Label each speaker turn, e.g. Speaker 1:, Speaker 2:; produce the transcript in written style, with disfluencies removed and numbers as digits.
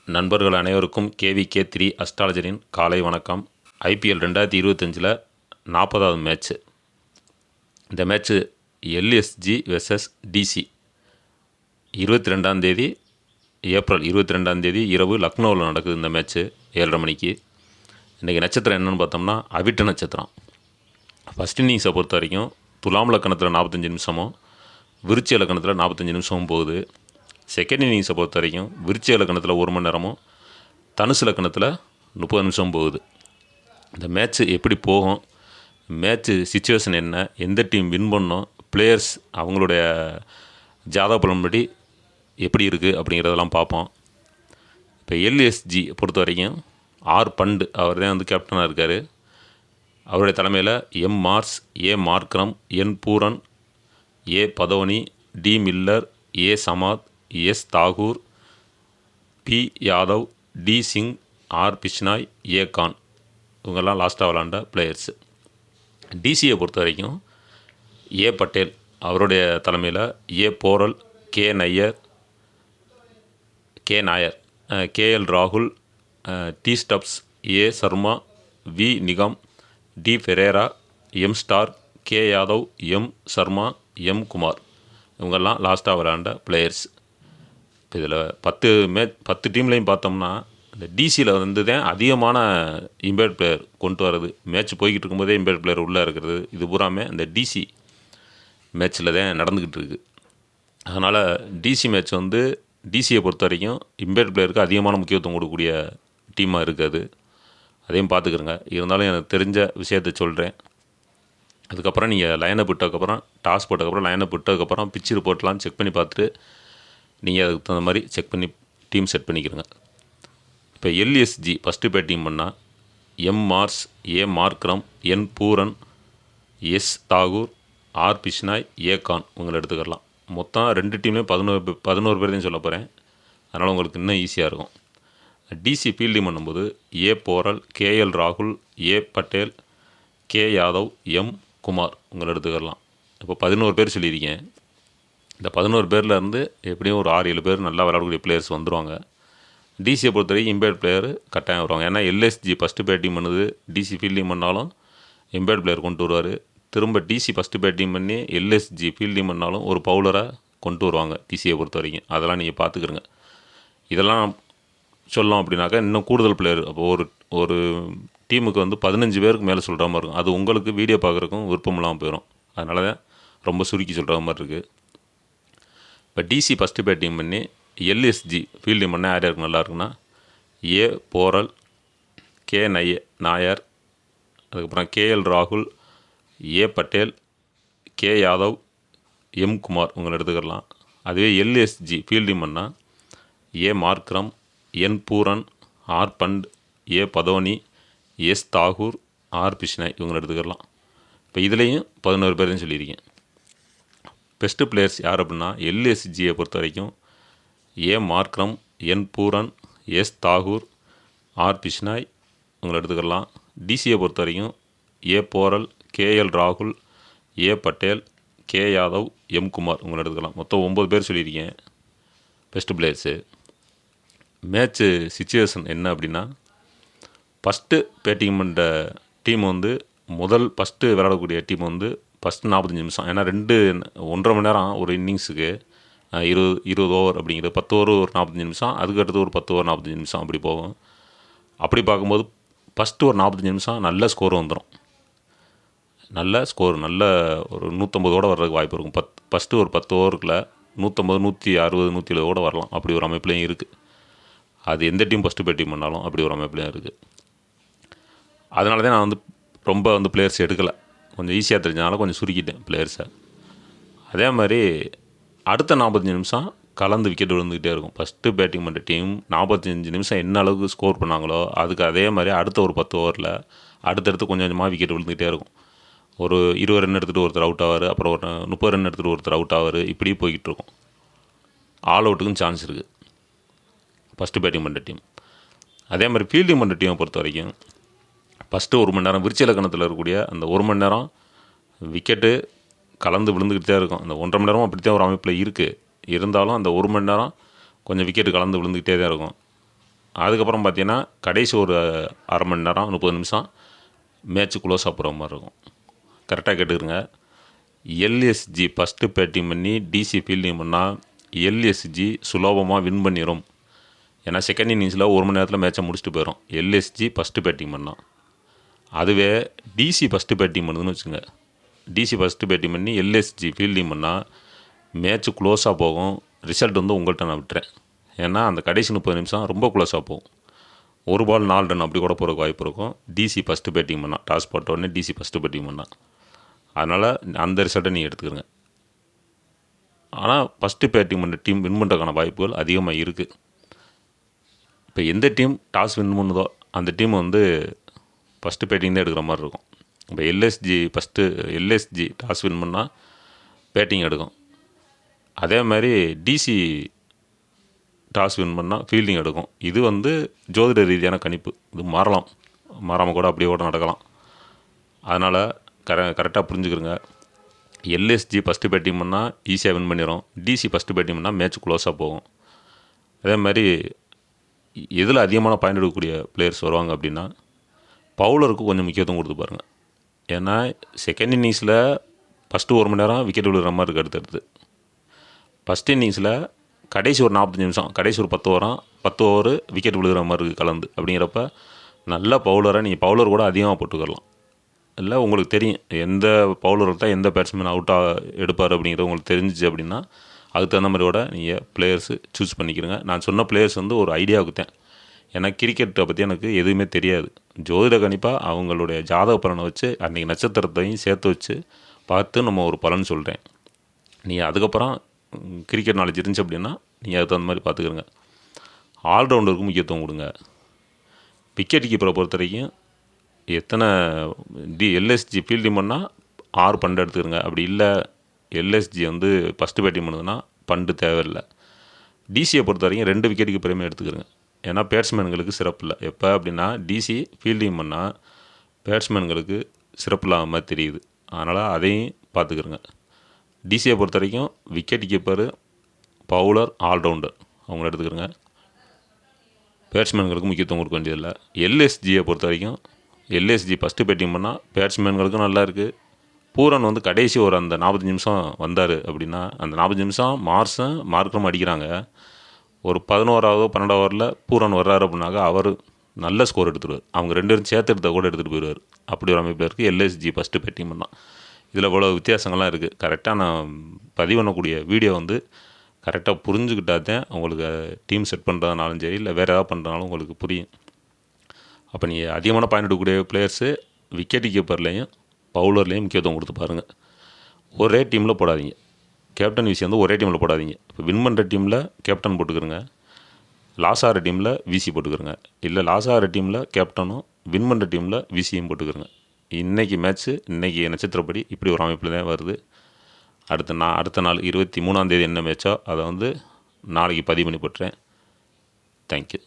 Speaker 1: நண்பர்கள் அனைவருக்கும் KVK3 அஸ்ட்ராலஜரின் காலை வணக்கம். IPL 2025 40வது மேட்ச்சு. இந்த மேட்ச்சு LSG வெர்சஸ் DC 22ஆம் தேதி ஏப்ரல் 22ஆம் தேதி இரவு லக்னோவில் நடக்குது. இந்த மேட்ச்சு 7:30 மணிக்கு. இன்றைக்கி நட்சத்திரம் என்னென்னு பார்த்தோம்னா அவிட்ட நட்சத்திரம். ஃபஸ்ட் இன்னிங்ஸை பொறுத்த வரைக்கும் துலாம் லக்கணத்தில் 45 நிமிஷமும் விருச்சிக லக்கணத்தில் 45 நிமிஷமும் போகுது. செகண்ட் இன்னிங்ஸை பொறுத்த வரைக்கும் விருச்சிக லக்கணத்தில் 1 மணி நேரமும் தனுசு லக்கணத்தில் 30 நிமிஷம் போகுது. இந்த மேட்ச்சு எப்படி போகும், மேட்ச்சு சிச்சுவேஷன் என்ன, எந்த டீம் வின் பண்ணோம், பிளேயர்ஸ் அவங்களுடைய ஜாதக பலன்படி எப்படி இருக்குது அப்படிங்கிறதெல்லாம் பார்ப்போம். இப்போ LSG பொறுத்த வரைக்கும் பண்டு அவர் தான் கேப்டனாக இருக்கார். அவருடைய தலைமையில் Marsh, Markram, Pooran, Badoni, D Miller, Samad, Thakur, P Yadav, D Singh, Bishnoi, Khan இவங்கெல்லாம் லாஸ்ட்டாக விளாண்ட பிளேயர்ஸு. டிசியை பொறுத்த வரைக்கும் பட்டேல் அவருடைய தலைமையில் போரல், நாயர், KL ராகுல், T Stubbs, Sharma, V Nigam, D Ferreira, Starc, Yadav, Sharma, Kumar இவங்கெல்லாம் லாஸ்ட்டாக விளாண்ட பிளேயர்ஸ். இப்போ இதில் 10 டீம்லேயும் பார்த்தோம்னா இந்த டிசியில் தான் அதிகமான இம்பேர்ட் பிளேயர் கொண்டு வர்றது. மேட்ச் போய்கிட்டு இருக்கும்போதே இம்பேர்ட் பிளேயர் உள்ளே இருக்கிறது. இது பூராமே இந்த டிசி மேட்ச்சில் தான் நடந்துக்கிட்டு இருக்குது. அதனால் டிசி மேட்ச் டிசியை பொறுத்த வரைக்கும் இம்பேர்ட் பிளேயருக்கு அதிகமான முக்கியத்துவம் கொடுக்கக்கூடிய டீமாக இருக்குது. அதையும் பார்த்துக்கிறங்க. இருந்தாலும் எனக்கு தெரிஞ்ச விஷயத்தை சொல்கிறேன். அதுக்கப்புறம் நீங்கள் லைனப் விட்டதுக்கப்புறம், டாஸ் போட்டதுக்கப்புறம், லைனப் விட்டதுக்கப்புறம் பிச்சு ரிப்போர்ட்லாம் செக் பண்ணி பார்த்துட்டு நீங்கள் அதுக்கு தகுந்த மாதிரி செக் பண்ணி டீம் செட் பண்ணிக்கிறங்க. இப்போ LSG ஃபஸ்ட்டு பேட்டிங் பண்ணால் மார்ஸ், மார்க்ரம், பூரன், தாகூர், பிஷ்னாய், கான் உங்களை எடுத்துக்கலாம். மொத்தம் 2 டீம்லேயும் 11 பேர் தான் சொல்ல போகிறேன். அதனால் உங்களுக்கு இன்னும் ஈஸியாக இருக்கும். டிசி ஃபீல்டிங் பண்ணும்போது போரல், KL ராகுல், பட்டேல், யாதவ், குமார் உங்களை எடுத்துக்கலாம். இப்போ 11 பேர் சொல்லியிருக்கேன். இந்த 11 பேர்லேருந்து எப்படியும் ஒரு 6-7 பேர் நல்லா விளையாடக்கூடிய பிளேயர்ஸ் வந்துடுவாங்க. டிசியை பொறுத்த வரைக்கும் இம்பேர்ட் பிளேயர் கட்டாயம் வருவாங்க. ஏன்னா LSG ஃபஸ்ட்டு பேட்டிங் பண்ணுது, டிசி ஃபீல்டிங் பண்ணாலும் இம்பேர்ட் பிளேயர் கொண்டு வருவார். திரும்ப டிசி ஃபஸ்ட்டு பேட்டிங் பண்ணி LSG ஃபீல்டிங் பண்ணாலும் ஒரு பவுலரை கொண்டு வருவாங்க டிசியை பொறுத்த வரைக்கும். அதெல்லாம் நீங்கள் பார்த்துக்கிறங்க. இதெல்லாம் சொல்லலாம் அப்படின்னாக்கா இன்னும் கூடுதல் பிளேயர். அப்போ ஒரு டீமுக்கு 15 பேருக்கு மேலே சொல்கிற மாதிரி இருக்கும். அது உங்களுக்கு வீடியோ பார்க்குறக்கும் விருப்பம் இல்லாமல் போயிடும். அதனால தான் ரொம்ப சுருக்கி சொல்கிற மாதிரி இருக்குது. இப்போ டிசி ஃபஸ்ட்டு பேட்டிங் பண்ணி LSG ஃபீல்டிங் பண்ணால் யார் யாருக்கு நல்லா இருக்குன்னா போரல், நாயர், அதுக்கப்புறம் KL ராகுல், பட்டேல், யாதவ், குமார் உங்களை எடுத்துக்கலாம். அதுவே LSG ஃபீல்டிங் பண்ணால் மார்க்ரம், பூரன், பண்ட், பதோனி, தாகூர், பிஷ்னாய் இவங்களை எடுத்துக்கலாம். இப்போ இதுலேயும் 11 பேர் தான் சொல்லியிருக்கேன். பெஸ்ட்டு பிளேயர்ஸ் யார் அப்படின்னா LSGயை பொறுத்த வரைக்கும் மார்க்ரம், பூரன், தாகூர், பிஷ்னாய் உங்களை எடுத்துக்கலாம். டிசியை பொறுத்த வரைக்கும் போரல், KL ராகுல், பட்டேல், யாதவ், குமார் உங்களை எடுத்துக்கலாம். மொத்தம் 9 பேர் சொல்லியிருக்கேன் பெஸ்ட்டு பிளேயர்ஸு. மேட்ச்சு சிச்சுவேஷன் என்ன அப்படின்னா ஃபஸ்ட்டு பேட்டிங் பண்ணுற டீம் ஃபஸ்ட்டு விளையாடக்கூடிய டீம் ஃபஸ்ட்டு 45 நிமிஷம். ஏன்னா 1.5 மணி நேரம் ஒரு இன்னிங்ஸுக்கு 20 ஓவர் அப்படிங்கிறது 10 ஓவர் ஒரு 45 நிமிஷம், அதுக்கடுத்து ஒரு 10 ஓவர் 45 நிமிஷம் அப்படி போகும். அப்படி பார்க்கும்போது ஃபஸ்ட்டு ஒரு 45 நிமிஷம் நல்ல ஸ்கோர் வந்துடும். நல்ல ஸ்கோர் நல்ல ஒரு 150 வர்றதுக்கு வாய்ப்பு இருக்கும். ஃபஸ்ட்டு ஒரு 10 ஓவருக்குள்ள 150, 160, 170 வரலாம். அப்படி ஒரு அமைப்புலையும் இருக்குது. அது எந்த டீம் ஃபஸ்ட்டு பேட்டிங் பண்ணாலும் அப்படி ஒரு அமைப்புலையும் இருக்குது. அதனால தான் நான் ரொம்ப பிளேயர்ஸ் எடுக்கலை. கொஞ்சம் ஈஸியாக தெரிஞ்சதுனால கொஞ்சம் சுருக்கிட்டேன் பிளேயர்ஸை. அதே மாதிரி அடுத்த 45 நிமிஷம் கலந்து விக்கெட் விழுந்துக்கிட்டே இருக்கும். ஃபஸ்ட்டு பேட்டிங் பண்ணுற டீம் 45 நிமிஷம் என்ன அளவுக்கு ஸ்கோர் பண்ணாங்களோ அதுக்கு அதே மாதிரி அடுத்த ஒரு 10 ஓவரில் அடுத்தடுத்து கொஞ்சம் கொஞ்சமாக விக்கெட் விழுந்துக்கிட்டே இருக்கும். ஒரு 20 ரன் எடுத்துகிட்டு ஒருத்தர் அவுட் ஆவார், அப்புறம் ஒரு 30 ரன் எடுத்துகிட்டு ஒருத்தர் அவுட் ஆவார். இப்படி போய்கிட்டு இருக்கும். ஆல் அவுட்டுக்கும் சான்ஸ் இருக்குது ஃபஸ்ட்டு பேட்டிங் பண்ணுற டீம். அதே மாதிரி ஃபீல்டிங் பண்ணுற டீமை பொறுத்த வரைக்கும் ஃபஸ்ட்டு 1 மணி நேரம் விருச்சிக லக்கணத்தில் இருக்கக்கூடிய அந்த 1 மணி நேரம் விக்கெட்டு கலந்து விழுந்துக்கிட்டே இருக்கும். அந்த 1.5 மணி நேரமும் அப்படித்தான் ஒரு அமைப்பில் இருக்குது. இருந்தாலும் அந்த 1 மணி நேரம் கொஞ்சம் விக்கெட்டு கலந்து விழுந்துக்கிட்டே தான் இருக்கும். அதுக்கப்புறம் பார்த்தீங்கன்னா கடைசி ஒரு அரை மணி நேரம் 30 நிமிஷம் மேட்ச்சு க்ளோஸ் ஆகிற மாதிரி இருக்கும். கரெக்டாக கேட்டுக்கிறங்க. எல்எஸ்ஜி ஃபஸ்ட்டு பேட்டிங் பண்ணி டிசி ஃபீல்டிங் பண்ணால் எல்எஸ்ஜி சுலபமாக வின் பண்ணிடும். ஏன்னா செகண்ட் இன்னிங்ஸில் 1 மணி நேரத்தில் மேட்சை முடிச்சுட்டு போயிடும் எல்எஸ்ஜி ஃபஸ்ட்டு பேட்டிங் பண்ணால். அதுவே டிசி ஃபஸ்ட்டு பேட்டிங் பண்ணுதுன்னு வச்சுங்க. டிசி ஃபஸ்ட்டு பேட்டிங் பண்ணி எல்எஸ்ஜி ஃபீல்டிங் பண்ணால் மேட்ச்சு க்ளோஸாக போகும். ரிசல்ட் வந்து உங்கள்கிட்ட நான் விட்டுறேன். ஏன்னா அந்த கடைசி 30 நிமிஷம் ரொம்ப க்ளோஸாக போகும். ஒரு பால் 4 ரன் அப்படி கூட போகிறதுக்கு வாய்ப்பு இருக்கும் டிசி ஃபஸ்ட்டு பேட்டிங் பண்ணால். டாஸ் போட்ட உடனே டிசி ஃபஸ்ட்டு பேட்டிங் பண்ணால். அதனால் அந்த ரிசல்ட்டை நீங்கள் எடுத்துக்கிறங்க. ஆனால் ஃபஸ்ட்டு பேட்டிங் பண்ணுற டீம் வின் பண்ணுறதுக்கான வாய்ப்புகள் அதிகமாக இருக்குது. இப்போ எந்த டீம் டாஸ் வின் பண்ணுதோ அந்த டீம் வந்து ஃபஸ்ட்டு பேட்டிங் தான் எடுக்கிற மாதிரி இருக்கும். இப்போ எல்எஸ்ஜி டாஸ் வின் பண்ணால் பேட்டிங் எடுக்கும். அதே மாதிரி டிசி டாஸ் வின் பண்ணால் ஃபீல்டிங் எடுக்கும். இது வந்து ஜோதிட ரீதியான கணிப்பு. இது மாறாமல் கூட அப்படியே கூட நடக்கலாம். அதனால் கரெக்டாக புரிஞ்சுக்கிறங்க. எல்எஸ்ஜி ஃபஸ்ட்டு பேட்டிங் பண்ணால் ஈஸியாக வின் பண்ணிடும். டிசி ஃபஸ்ட்டு பேட்டிங் பண்ணால் மேட்ச் க்ளோஸாக போகும். அதே மாதிரி எதில் அதிகமான பாயிண்ட் எடுக்கக்கூடிய பிளேயர்ஸ் வருவாங்க அப்படின்னா பவுலருக்கு கொஞ்சம் முக்கியத்துவம் கொடுத்து பாருங்கள். ஏன்னா செகண்ட் இன்னிங்ஸில் ஃபஸ்ட்டு 1 மணி நேரம் விக்கெட் விழுகிற மாதிரி இருக்குது. அடுத்தடுத்து ஃபஸ்ட் இன்னிங்ஸில் கடைசி ஒரு 45 நிமிஷம், கடைசி ஒரு 10 ஓவர் விக்கெட் விழுகிற மாதிரி இருக்குது கலந்து. அப்படிங்கிறப்ப நல்ல பவுலரை நீங்கள் பவுலர் கூட அதிகமாக போட்டுக்கலாம். இல்லை உங்களுக்கு தெரியும் எந்த பவுலர் தான் எந்த பேட்ஸ்மேன் அவுட்டாக எடுப்பார் அப்படிங்கிறது உங்களுக்கு தெரிஞ்சிச்சு அப்படின்னா அதுக்கு தகுந்த மாதிரியோட நீங்கள் பிளேயர்ஸு சூஸ் பண்ணிக்கிறங்க. நான் சொன்ன பிளேயர்ஸ் வந்து ஒரு ஐடியாவுக்கு தான். ஏன்னா கிரிக்கெட்டை பற்றி எனக்கு எதுவுமே தெரியாது. ஜோதிட கணிப்பாக அவங்களுடைய ஜாதக பலனை வச்சு அன்றைக்கி நட்சத்திரத்தையும் சேர்த்து வச்சு பார்த்து நம்ம ஒரு பலன் சொல்கிறேன். நீங்கள் அதுக்கப்புறம் கிரிக்கெட் நாலேஜ் இருந்துச்சு அப்படின்னா நீங்கள் அதுக்கு தகுந்த மாதிரி பார்த்துக்கிறங்க. ஆல்ரவுண்டருக்கு முக்கியத்துவம் கொடுங்க. விக்கெட் கீப்பரை பொறுத்த வரைக்கும் எத்தனை எல்எஸ்ஜி ஃபீல்டிங் பண்ணால் 6 பண்டு எடுத்துக்கிறங்க. அப்படி இல்லை எல்எஸ்ஜி வந்து ஃபஸ்ட்டு பேட்டிங் பண்ணுதுன்னா பண்டு தேவையில்லை. டிசியை பொறுத்த வரைக்கும் 2 விக்கெட் கீப்பரையுமே எடுத்துக்கிறங்க. ஏன்னா பேட்ஸ்மேன்களுக்கு சிறப்பு இல்லை. எப்போ அப்படின்னா டிசி ஃபீல்டிங் பண்ணால் பேட்ஸ்மேன்களுக்கு சிறப்பு இல்லாத மாதிரி தெரியுது. அதனால் அதையும் பார்த்துக்கிறங்க. டிசியை பொறுத்த வரைக்கும் விக்கெட் கீப்பரு, பவுலர், ஆல்ரவுண்டர் அவங்கள எடுத்துக்கிறங்க. பேட்ஸ்மேன்களுக்கு முக்கியத்துவம் கொடுக்க வேண்டியதில்லை. எல்எஸ்ஜியை பொறுத்த வரைக்கும் எல்எஸ்ஜி ஃபஸ்ட்டு பேட்டிங் பண்ணால் பேட்ஸ்மேன்களுக்கும் நல்லா இருக்குது. பூரன் வந்து கடைசி ஒரு அந்த 45 நிமிஷம் வந்தார் அப்படின்னா அந்த 45 நிமிஷம் மார்க்ரம் அடிக்கிறாங்க. ஒரு 11வது 12வது ஓவரில் பூரன் வர்றாரு அப்படின்னாக்கா அவர் நல்ல ஸ்கோர் எடுத்துடுவார். அவங்க 2 பேரும் சேர்த்து எடுத்த கூட எடுத்துகிட்டு போயிடுவார். அப்படி ஒரு அமைப்பில் இருக்குது எல்எஸ்ஜி ஃபஸ்ட்டு பேட்டிங் பண்ணால். இதில் இவ்வளோ வித்தியாசங்கள்லாம் இருக்குது. கரெக்டாக நான் பதிவு பண்ணக்கூடிய வீடியோ வந்து கரெக்டாக புரிஞ்சுக்கிட்டா தான் உங்களுக்கு டீம் செட் பண்ணுறதுனாலும் சரி இல்லை வேறு ஏதாவது பண்ணுறதுனாலும் உங்களுக்கு புரியும். அப்போ நீங்கள் அதிகமான பாயிண்ட் எடுக்கக்கூடிய பிளேயர்ஸு விக்கெட் கீப்பர்லேயும் பவுலர்லேயும் முக்கியத்துவம் கொடுத்து பாருங்கள். ஒரே டீமில் போடாதீங்க. கேப்டன் விசி வந்து ஒரே டீமில் போடாதீங்க. இப்போ வின் பண்ணுற டீமில் கேப்டன் போட்டுக்கிறங்க, லாஸ் ஆகிற டீமில் விசி போட்டுக்கிறங்க. இல்லை லாஸ் ஆகிற டீமில் கேப்டனும் வின் பண்ணுற டீமில் விசியும் போட்டுக்கிறங்க. இன்றைக்கி மேட்ச்சு இன்றைக்கி நட்சத்திரப்படி இப்படி ஒரு அமைப்பில் தான் வருது. அடுத்த நாள் 23ஆம் தேதி என்ன மேட்சோ அதை வந்து நாளைக்கு பதிவு பண்ணி போட்டுறேன். தேங்க்யூ.